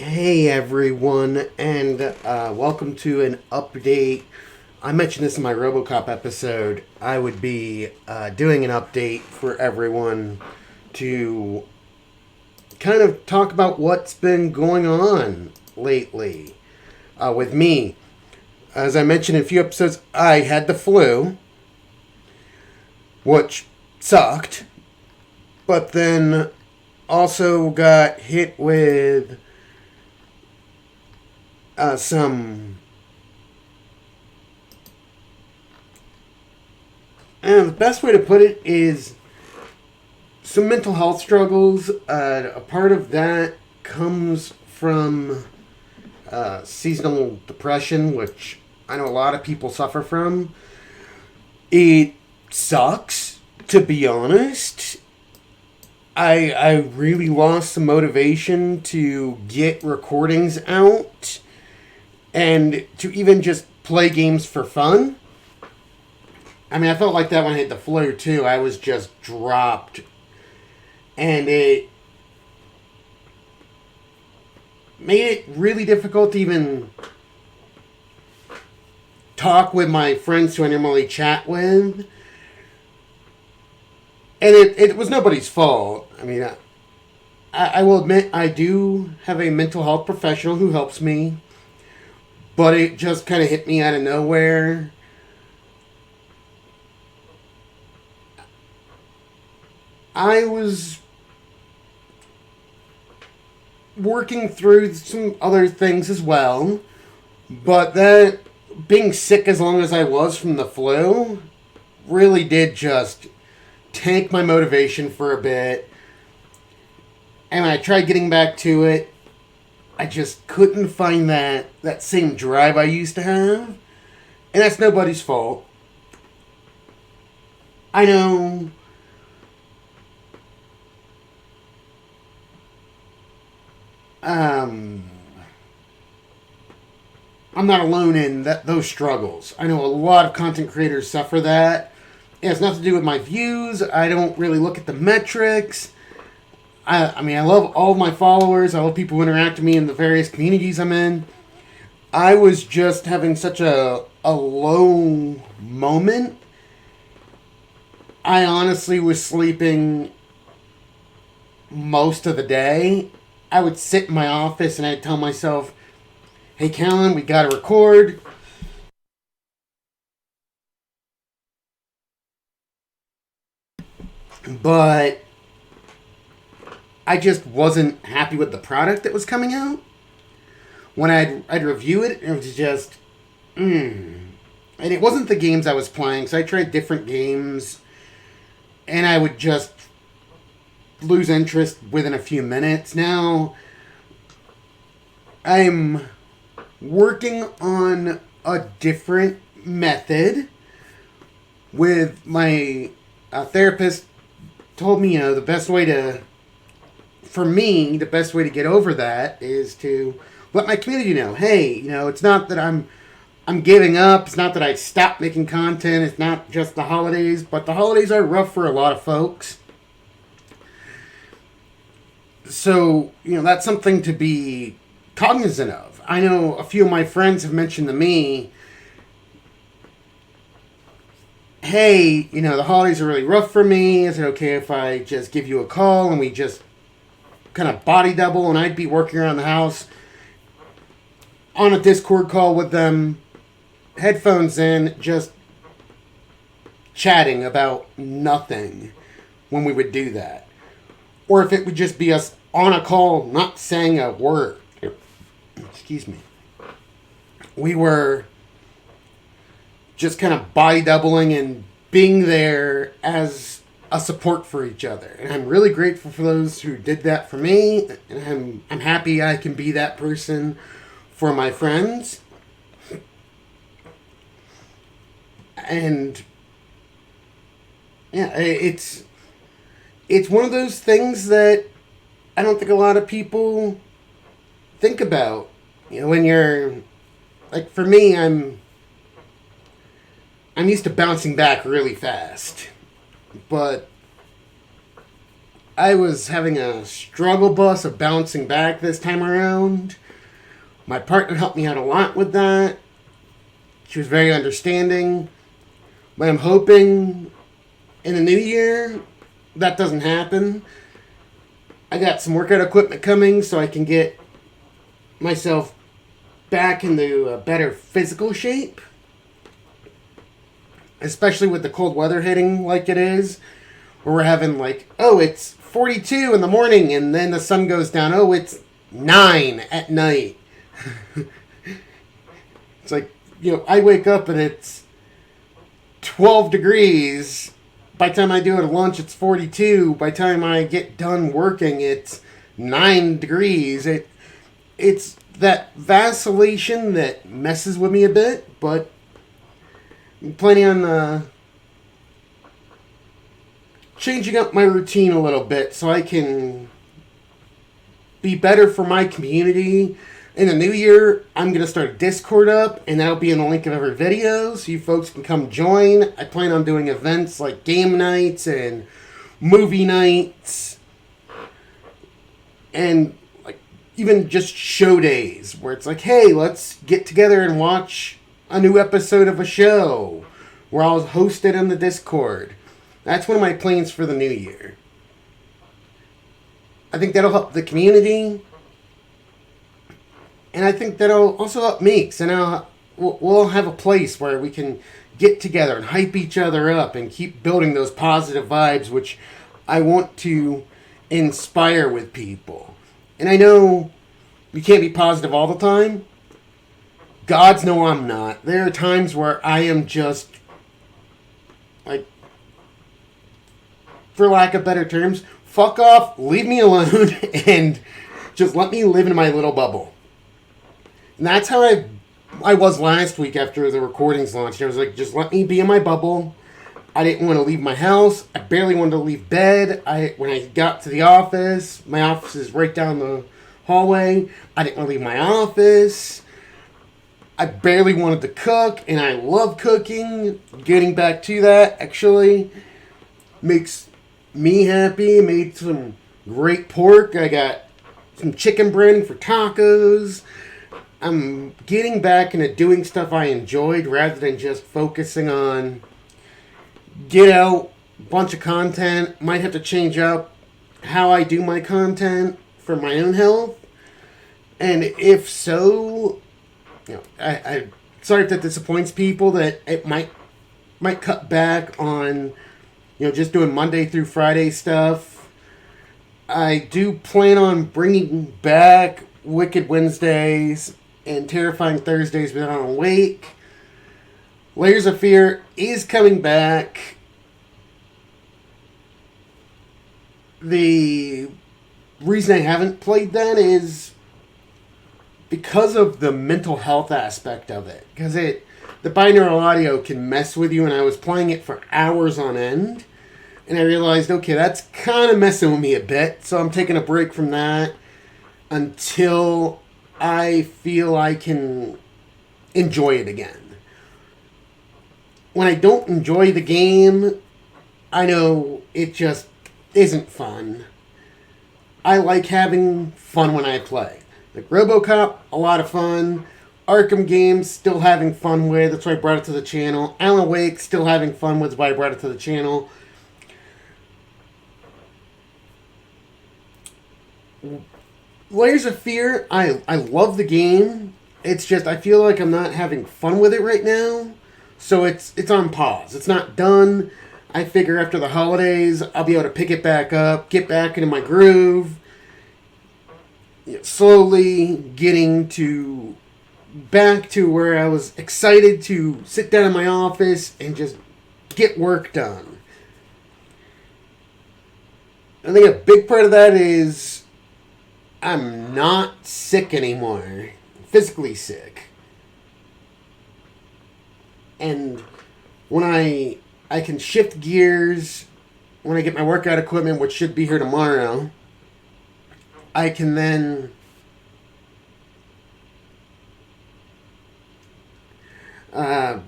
Hey everyone, and welcome to an update. I mentioned this in my Robocop episode. I would be doing an update for everyone to kind of talk about what's been going on lately with me. As I mentioned in a few episodes, I had the flu, which sucked, but then also got hit with some. And the best way to put it is some mental health struggles. A part of that comes from seasonal depression, which I know a lot of people suffer from. It sucks, to be honest. I really lost some motivation to get recordings out and to even just play games for fun. I mean, I felt like that when I hit the flu too. I was just dropped, and it made it really difficult to even talk with my friends who I normally chat with. And it was nobody's fault. I mean, I will admit I do have a mental health professional who helps me, but it just kind of hit me out of nowhere. I was working through some other things as well, but that being sick as long as I was from the flu really did just tank my motivation for a bit. And when I tried getting back to it, I just couldn't find that same drive I used to have. And that's nobody's fault. I know I'm not alone in those struggles. I know a lot of content creators suffer that. It has nothing to do with my views. I don't really look at the metrics. I mean, I love all of my followers. I love people who interact with me in the various communities I'm in. I was just having such a low moment. I honestly was sleeping most of the day. I would sit in my office and I'd tell myself, hey, Kallen, we gotta record. But I just wasn't happy with the product that was coming out. When I'd review it, it was just, And it wasn't the games I was playing, so I tried different games, and I would just lose interest within a few minutes. Now, I'm working on a different method with my therapist told me, the best way to, for me, the best way to get over that is to let my community know, hey, it's not that I'm giving up. It's not that I stopped making content. It's not just the holidays, but the holidays are rough for a lot of folks. So, that's something to be cognizant of. I know a few of my friends have mentioned to me, hey, the holidays are really rough for me. Is it okay if I just give you a call and we just kind of body double, and I'd be working around the house on a Discord call with them, headphones in, just chatting about nothing when we would do that. Or if it would just be us on a call, not saying a word. Excuse me. We were just kind of body doubling and being there as a support for each other. And I'm really grateful for those who did that for me. And I'm happy I can be that person for my friends. And yeah, it's one of those things that I don't think a lot of people think about. When you're like, for me, I'm used to bouncing back really fast. But I was having a struggle bus of bouncing back this time around. My partner helped me out a lot with that. She was very understanding. But I'm hoping in the new year that doesn't happen. I got some workout equipment coming so I can get myself back into a better physical shape. Especially with the cold weather hitting like it is. Where we're having like, oh, it's 42 in the morning and then the sun goes down. Oh, it's 9 at night. It's like, I wake up and it's 12 degrees. By the time I do it at lunch, it's 42. By the time I get done working, it's 9 degrees. It's that vacillation that messes with me a bit, but I'm planning on changing up my routine a little bit so I can be better for my community. In the new year, I'm going to start a Discord up, and that'll be in the link of every video, so you folks can come join. I plan on doing events like game nights and movie nights, and like even just show days, where it's like, hey, let's get together and watch a new episode of a show, where I'll host it on the Discord. That's one of my plans for the new year. I think that'll help the community. And I think that'll also help me. So now we'll have a place where we can get together and hype each other up and keep building those positive vibes, which I want to inspire with people. And I know you can't be positive all the time. Gods know I'm not. There are times where I am just, like, for lack of better terms, fuck off, leave me alone, and just let me live in my little bubble. And that's how I was last week after the recordings launched. I was like, just let me be in my bubble. I didn't want to leave my house. I barely wanted to leave bed. When I got to the office, my office is right down the hallway. I didn't want to leave my office. I barely wanted to cook, and I love cooking. Getting back to that, actually, makes me happy. Made some great pork. I got some chicken breading for tacos. I'm getting back into doing stuff I enjoyed rather than just focusing on get out, bunch of content. Might have to change up how I do my content for my own health. And if so, I sorry if that disappoints people that it might cut back on, just doing Monday through Friday stuff. I do plan on bringing back Wicked Wednesdays and Terrifying Thursdays without a wake. Layers of Fear is coming back. The reason I haven't played that is because of the mental health aspect of it. Because the binaural audio can mess with you, and I was playing it for hours on end. And I realized, okay, that's kind of messing with me a bit. So I'm taking a break from that until I feel I can enjoy it again. When I don't enjoy the game, I know it just isn't fun. I like having fun when I play. Like RoboCop, a lot of fun. Arkham games, still having fun with. That's why I brought it to the channel. Alan Wake, still having fun with. That's why I brought it to the channel. Layers of Fear, I love the game. It's just I feel like I'm not having fun with it right now. So it's on pause. It's not done. I figure after the holidays, I'll be able to pick it back up, get back into my groove. Slowly getting back to where I was excited to sit down in my office and just get work done. I think a big part of that is I'm not sick anymore. Physically sick. And when I can shift gears, when I get my workout equipment, which should be here tomorrow, I can then kind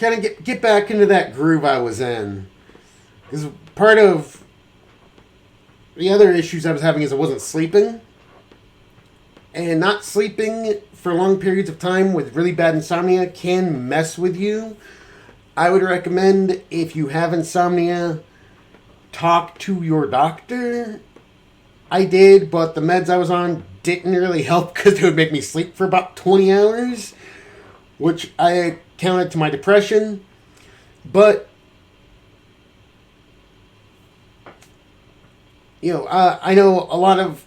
of get back into that groove I was in. Because part of the other issues I was having is I wasn't sleeping. And not sleeping for long periods of time with really bad insomnia can mess with you. I would recommend, if you have insomnia, talk to your doctor. I did, but the meds I was on didn't really help because they would make me sleep for about 20 hours, which I counted to my depression. But, I know a lot of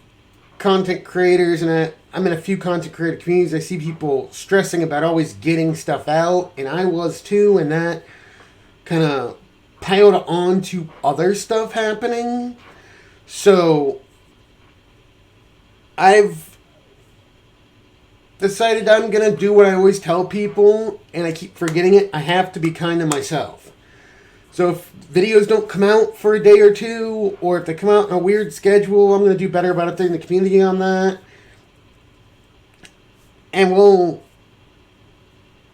content creators, and I'm in a few content creator communities. I see people stressing about always getting stuff out, and I was too, and that kind of piled on to other stuff happening. So I've decided I'm going to do what I always tell people, and I keep forgetting it. I have to be kind to myself. So if videos don't come out for a day or two, or if they come out in a weird schedule, I'm going to do better about updating the community on that. And we'll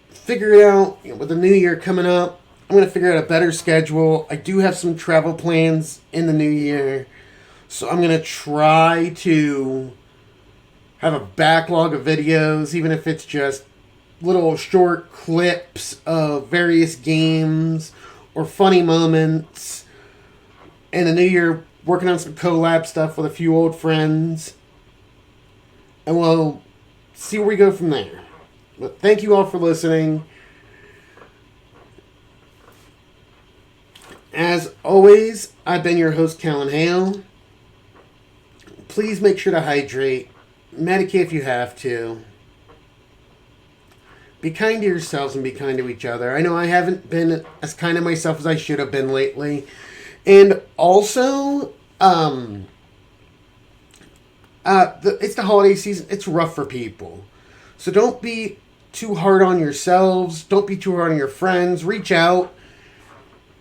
figure it out with the new year coming up. I'm going to figure out a better schedule. I do have some travel plans in the new year. So I'm going to try to have a backlog of videos, even if it's just little short clips of various games or funny moments. In the new year, working on some collab stuff with a few old friends. And we'll see where we go from there. But thank you all for listening. As always, I've been your host, Kallen Hale. Please make sure to hydrate. Medicate if you have to. Be kind to yourselves and be kind to each other. I know I haven't been as kind to myself as I should have been lately. And also, it's the holiday season. It's rough for people. So don't be too hard on yourselves. Don't be too hard on your friends. Reach out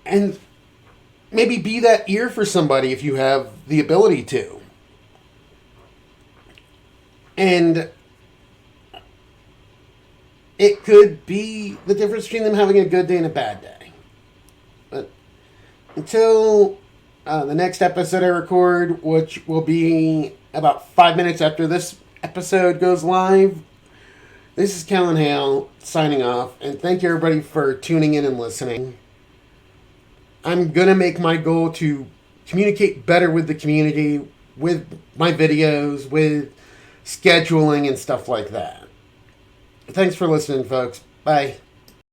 and maybe be that ear for somebody if you have the ability to. And it could be the difference between them having a good day and a bad day. But until the next episode I record, which will be about 5 minutes after this episode goes live, this is Kallen Hale signing off. And thank you everybody for tuning in and listening. I'm going to make my goal to communicate better with the community, with my videos, with scheduling and stuff like that. Thanks for listening, folks. Bye.